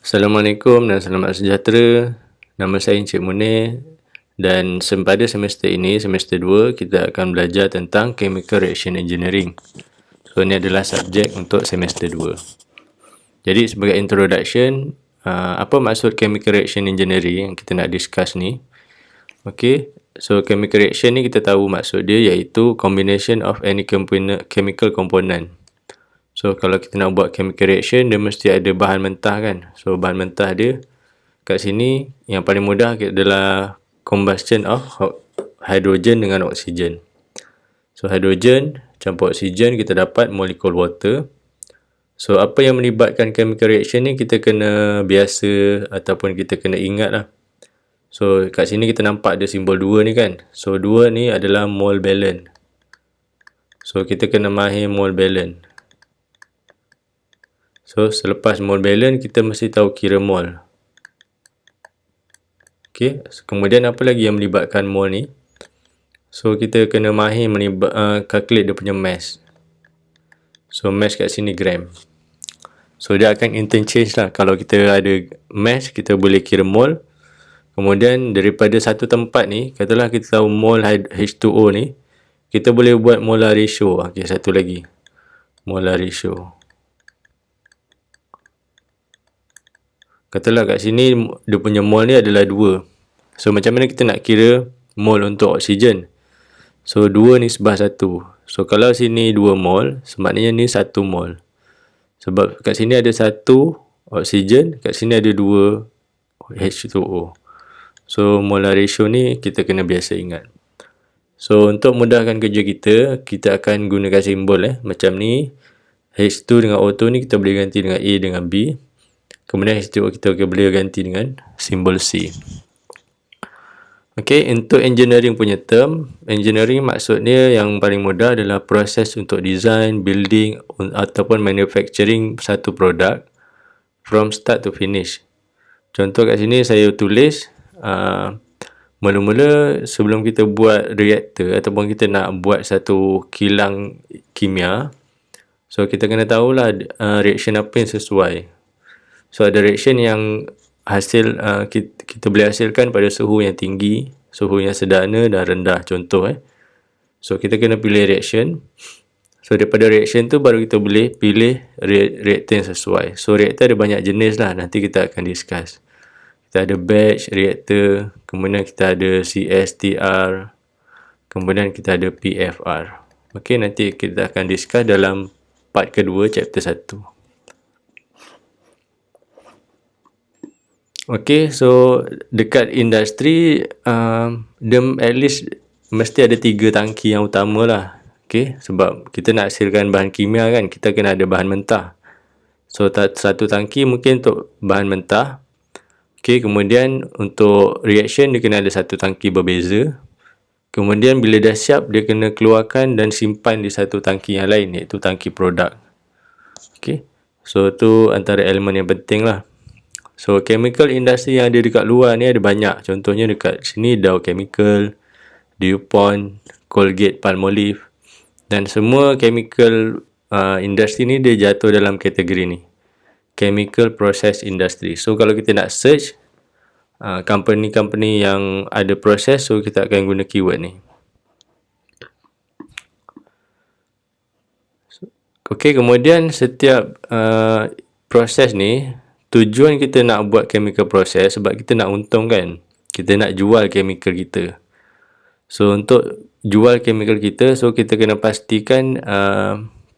Assalamualaikum dan selamat sejahtera. Nama saya Encik Munir dan pada semester ini, semester 2, kita akan belajar tentang Chemical Reaction Engineering. So, ini adalah subjek untuk semester 2. Jadi, sebagai introduction, apa maksud Chemical Reaction Engineering yang kita nak discuss ni? Okay, so Chemical Reaction ni kita tahu maksud dia iaitu combination of any chemical component. So, kalau kita nak buat chemical reaction, dia mesti ada bahan mentah kan. So, bahan mentah dia kat sini, yang paling mudah adalah combustion of hydrogen dengan oksigen. So, hydrogen campur oksigen, kita dapat molekul water. So, apa yang melibatkan chemical reaction ni, kita kena biasa ataupun kita kena ingat lah. So, kat sini kita nampak ada simbol 2 ni kan. So, 2 ni adalah mole balance. So, kita kena mahir mole balance. So, selepas mole balance, kita mesti tahu kira mole. Okay. Kemudian, apa lagi yang melibatkan mole ni? So, kita kena mahir calculate dia punya mass. So, mass kat sini gram. So, dia akan interchange lah. Kalau kita ada mass, kita boleh kira mole. Kemudian, daripada satu tempat ni, katalah kita tahu mole H2O ni, kita boleh buat molar ratio. Okay, satu lagi. Molar ratio. Katalah kat sini dia punya mole ni adalah 2. So macam mana kita nak kira mole untuk oksigen? So 2 ni sebah 1. So kalau sini 2 mole, semaknanya ni 1 mole. Sebab kat sini ada 1 oksigen, kat sini ada 2 H2O. So molar ratio ni kita kena biasa ingat. So untuk mudahkan kerja kita akan gunakan simbol macam ni. H2 dengan O2 ni kita boleh ganti dengan A dengan B. Kemudian H2O kita boleh ganti dengan simbol C. Okay, untuk engineering punya term, engineering maksudnya yang paling mudah adalah proses untuk design, building ataupun manufacturing satu produk from start to finish. Contoh kat sini saya tulis, mula-mula sebelum kita buat reaktor ataupun kita nak buat satu kilang kimia, so kita kena tahulah reaction apa yang sesuai. So, ada reaction yang hasil kita boleh hasilkan pada suhu yang tinggi, suhu yang sederhana dan rendah, contoh. So, kita kena pilih reaction. So, daripada reaction tu baru kita boleh pilih reaktor yang sesuai. So, reaktor ada banyak jenis lah, nanti kita akan discuss. Kita ada batch reaktor, kemudian kita ada CSTR, kemudian kita ada PFR. Okay, nanti kita akan discuss dalam part kedua, chapter 1. Okay, so dekat industri, at least mesti ada 3 tangki yang utama lah. Okay, sebab kita nak hasilkan bahan kimia kan, kita kena ada bahan mentah. So, satu tangki mungkin untuk bahan mentah. Okay, kemudian untuk reaction, dia kena ada satu tangki berbeza. Kemudian bila dah siap, dia kena keluarkan dan simpan di satu tangki yang lain, iaitu tangki produk. Okay, so tu antara elemen yang penting lah. So, chemical industry yang ada dekat luar ni ada banyak. Contohnya dekat sini Dow Chemical, DuPont, Colgate, Palmolive. Dan semua chemical industry ni dia jatuh dalam kategori ni. Chemical Process Industry. So, kalau kita nak search company-company yang ada proses, so kita akan guna keyword ni. Okay, kemudian setiap proses ni, tujuan kita nak buat chemical process sebab kita nak untung kan. Kita nak jual chemical kita. So, untuk jual chemical kita, so kita kena pastikan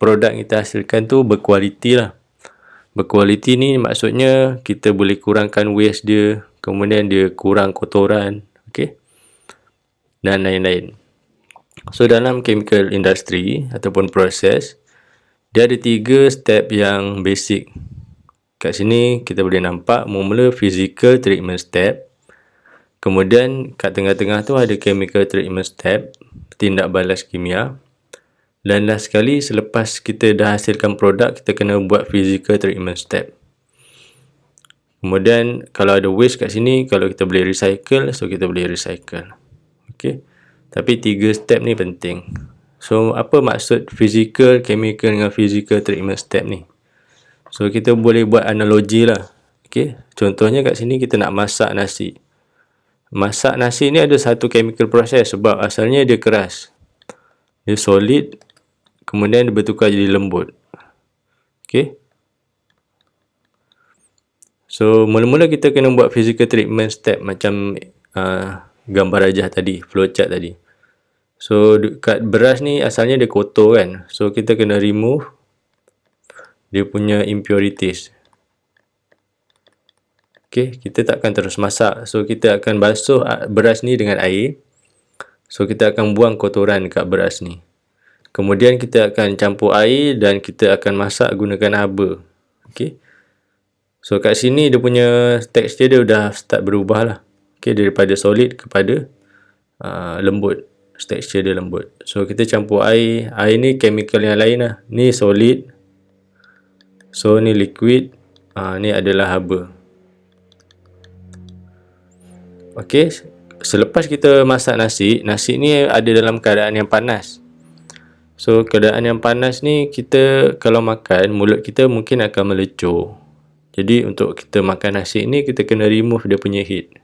produk kita hasilkan tu berkualiti lah. Berkualiti ni maksudnya kita boleh kurangkan waste dia, kemudian dia kurang kotoran, okay, dan lain-lain. So, dalam chemical industry ataupun proses, dia ada 3 step yang basic. Kat sini kita boleh nampak mula physical treatment step. Kemudian kat tengah-tengah tu ada chemical treatment step, tindak balas kimia. Dan last sekali, selepas kita dah hasilkan produk, kita kena buat physical treatment step. Kemudian kalau ada waste kat sini, kalau kita boleh recycle, so kita boleh recycle. Okay. Tapi 3 step ni penting. So, apa maksud physical, chemical dengan physical treatment step ni? So, kita boleh buat analogi lah. Okey, contohnya kat sini kita nak masak nasi. Masak nasi ni ada satu chemical process sebab asalnya dia keras. Dia solid, kemudian dia bertukar jadi lembut. Okey. So, mula-mula kita kena buat physical treatment step macam gambar rajah tadi, flowchart tadi. So, kat beras ni asalnya dia kotor kan. So, kita kena remove dia punya impurities. Okay, kita takkan terus masak. So, kita akan basuh beras ni dengan air. So, kita akan buang kotoran dekat beras ni. Kemudian, kita akan campur air dan kita akan masak gunakan haba. Okay. So, kat sini dia punya tekstur dia dah start berubah lah. Okay, daripada solid kepada lembut. Tekstur dia lembut. So, kita campur air. Air ni chemical yang lain lah. Ni solid. So, ni liquid. Ni adalah haba. Okey, selepas kita masak nasi, nasi ni ada dalam keadaan yang panas. So, keadaan yang panas ni kita kalau makan, mulut kita mungkin akan melecur. Jadi, untuk kita makan nasi ni, kita kena remove dia punya heat.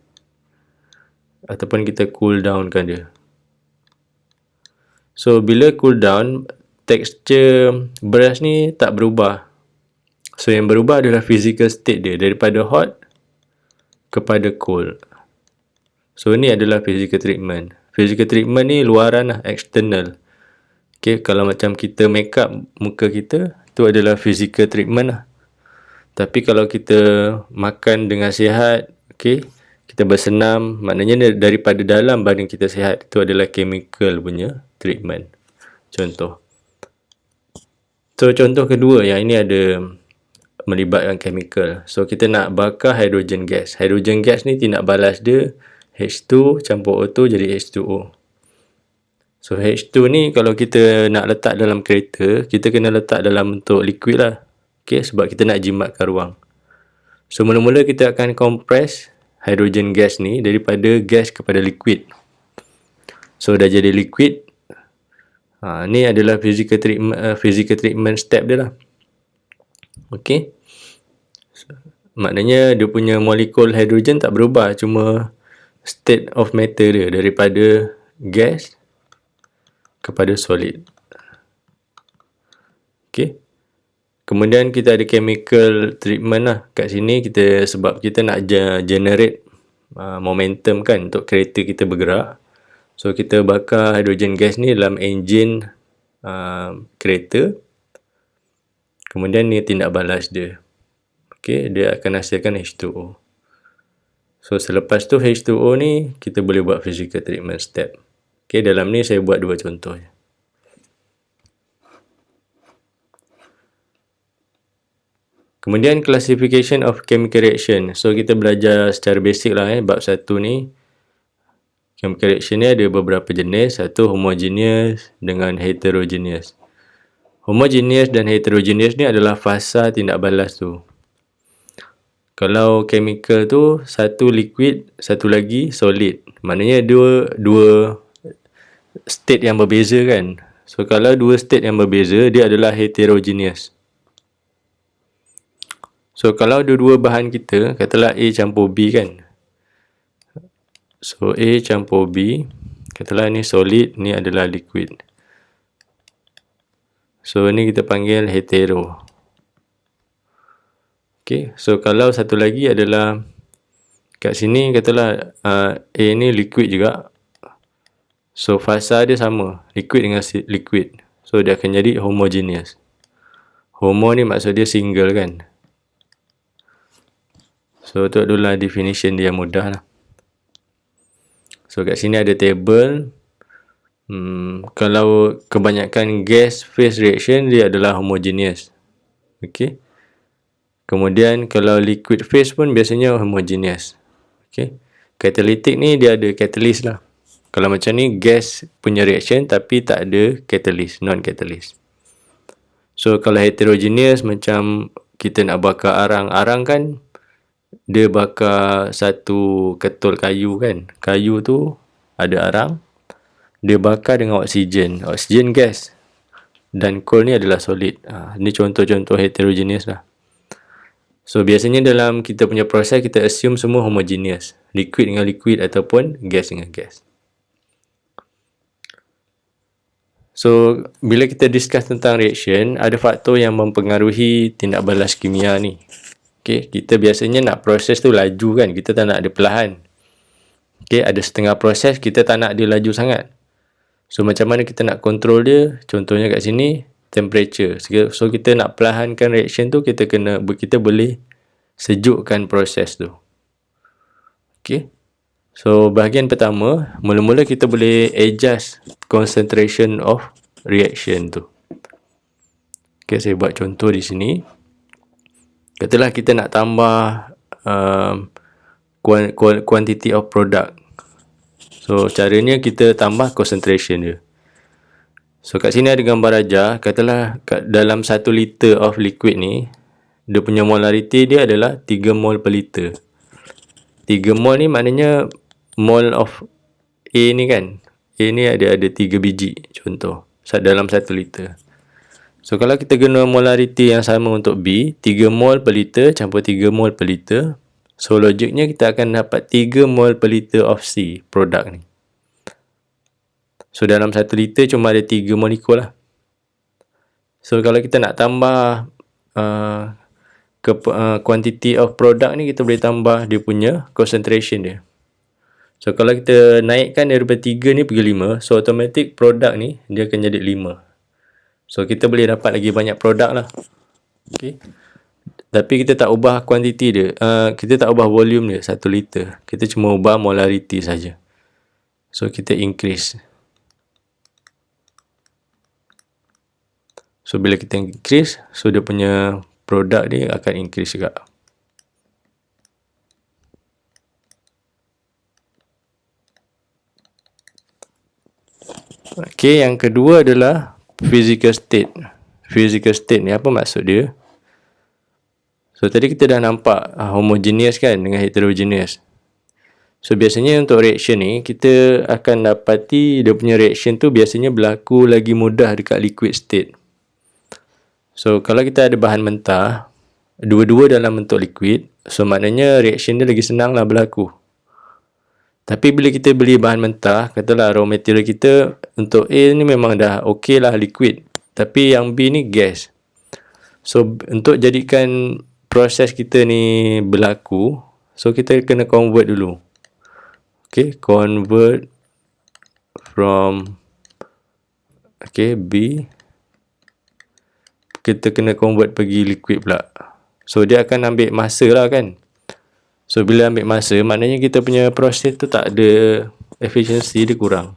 Ataupun kita cool down kan dia. So, bila cool down, tekstur beras ni tak berubah. So, yang berubah adalah physical state dia. Daripada hot kepada cold. So, ni adalah physical treatment. Physical treatment ni luaran lah, external. Okay, kalau macam kita make up muka kita, tu adalah physical treatment lah. Tapi kalau kita makan dengan sihat, okay, kita bersenam, maknanya daripada dalam badan kita sihat, itu adalah chemical punya treatment. Contoh. So, contoh kedua yang ini ada melibatkan chemical. So, kita nak bakar hydrogen gas. Hydrogen gas ni tindak balas dia H2 campur O2 jadi H2O. So, H2 ni kalau kita nak letak dalam kereta, kita kena letak dalam bentuk liquid lah. Okay, sebab kita nak jimatkan ruang. So, mula-mula kita akan compress hydrogen gas ni daripada gas kepada liquid. So, dah jadi liquid. Ni adalah physical treatment step dia lah. Okay. So, maknanya dia punya molekul hidrogen tak berubah, cuma state of matter dia daripada gas kepada solid. Okay. Kemudian kita ada chemical treatment lah. Kat sini kita sebab kita nak generate momentum kan untuk kereta kita bergerak. So, kita bakar hydrogen gas ni dalam enjin kereta. Kemudian ni tindak balas dia. Okay, dia akan hasilkan H2O. So, selepas tu H2O ni, kita boleh buat physical treatment step. Okay, dalam ni saya buat dua contoh. Kemudian, classification of chemical reaction. So, kita belajar secara basic lah bab 1 ni. Chemical reaction ni ada beberapa jenis. Satu, homogeneous dengan heterogeneous. Homogeneous dan heterogeneous ni adalah fasa tindak balas tu. Kalau chemical tu, satu liquid, satu lagi solid. Maknanya dua state yang berbeza kan. So, kalau dua state yang berbeza, dia adalah heterogeneous. So, kalau dua-dua bahan kita, katalah A campur B kan. So, A campur B, katalah ni solid, ni adalah liquid. So, ni kita panggil hetero. Okay, so kalau satu lagi adalah kat sini katalah A ni liquid juga. So, fasa dia sama, liquid dengan liquid. So, dia akan jadi homogeneous. Homo ni maksud dia single kan. So, itu adalah definition dia mudah lah. So, kat sini ada table. Kalau kebanyakan gas phase reaction, dia adalah homogeneous. Okay. Kemudian kalau liquid phase pun biasanya homogeneous. Okay. Catalytic ni dia ada catalyst lah. Kalau macam ni gas punya reaction tapi tak ada catalyst, non-catalyst. So, kalau heterogeneous macam kita nak bakar arang. Arang kan dia bakar satu ketul kayu kan. Kayu tu ada arang. Dia bakar dengan oksigen. Oksigen gas. Dan coal ni adalah solid. Ni contoh-contoh heterogeneous lah. So biasanya dalam kita punya proses kita assume semua homogeneous, liquid dengan liquid ataupun gas dengan gas. So bila kita discuss tentang reaction, ada faktor yang mempengaruhi tindak balas kimia ni. Okay, kita biasanya nak proses tu laju kan, kita tak nak dia perlahan. Okay, ada setengah proses kita tak nak dia laju sangat. So macam mana kita nak control dia? Contohnya kat sini temperature. So kita nak perlahankan reaction tu, kita boleh sejukkan proses tu. Okay. So bahagian pertama, mula-mula kita boleh adjust concentration of reaction tu. Okay, saya buat contoh di sini. Katalah kita nak tambah quantity of product. So caranya kita tambah concentration dia. So kat sini ada gambar ajar. Katalah dalam 1 liter of liquid ni, dia punya molarity dia adalah 3 mol per liter. 3 mol ni maknanya mol of A ni kan. A ni ada 3 biji contoh dalam 1 liter. So kalau kita guna molarity yang sama untuk B, 3 mol per liter campur 3 mol per liter. So logiknya kita akan dapat 3 mol per liter of C, produk ni. So dalam 1 liter cuma ada 3 molekul lah. So kalau kita nak tambah quantity of product ni, kita boleh tambah dia punya concentration dia. So kalau kita naikkan daripada 3 ni pergi 5, so automatic produk ni dia akan jadi 5. So kita boleh dapat lagi banyak produk lah. Okay. Tapi kita tak ubah kuantiti dia. Kita tak ubah volume dia 1 liter. Kita cuma ubah molarity saja. So kita increase. So bila kita increase, so dia punya produk dia akan increase juga. Okay, yang kedua adalah physical state. Physical state ni apa maksud dia? So tadi kita dah nampak homogeneous kan dengan heterogeneous. So biasanya untuk reaction ni, kita akan dapati dia punya reaction tu biasanya berlaku lagi mudah dekat liquid state. So kalau kita ada bahan mentah, dua-dua dalam bentuk liquid, so maknanya reaction dia lagi senang lah berlaku. Tapi bila kita beli bahan mentah, katalah raw material kita untuk A ni memang dah okey lah liquid, tapi yang B ni gas. So untuk jadikan proses kita ni berlaku, so kita kena convert dulu. Okay, convert from B, kita kena convert pergi liquid pula. So dia akan ambil masa lah kan. So bila ambil masa, maknanya kita punya proses tu tak ada efficiency, dia kurang.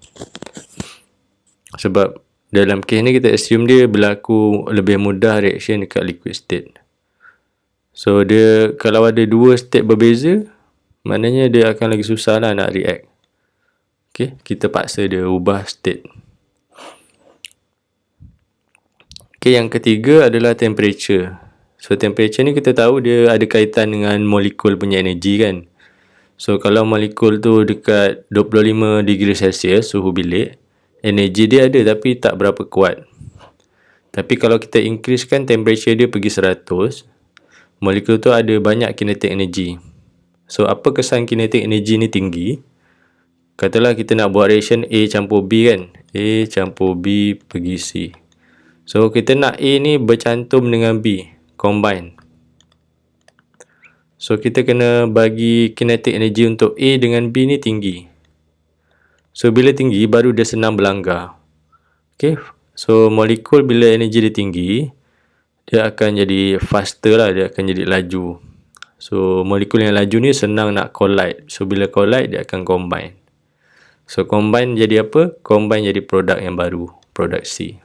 Sebab dalam kes ni kita assume dia berlaku lebih mudah reaction dekat liquid state. So dia kalau ada 2 state berbeza, maknanya dia akan lagi susah lah nak react. Okay, kita paksa dia ubah state. Okay, yang ketiga adalah temperature. So temperature ni kita tahu dia ada kaitan dengan molekul punya energi kan. So kalau molekul tu dekat 25 degree Celsius suhu bilik, energi dia ada tapi tak berapa kuat. Tapi kalau kita increasekan temperature dia pergi 100, molekul tu ada banyak kinetic energy. So apa kesan kinetic energy ni tinggi? Katalah kita nak buat reaction A campur B kan. A campur B pergi C. So kita nak A ni bercantum dengan B, combine. So kita kena bagi kinetic energy untuk A dengan B ni tinggi. So bila tinggi baru dia senang berlanggar. Okay. So molekul bila energi dia tinggi, dia akan jadi faster lah, dia akan jadi laju. So molekul yang laju ni senang nak collide. So bila collide dia akan combine. So combine jadi apa? Combine jadi produk yang baru, produk C.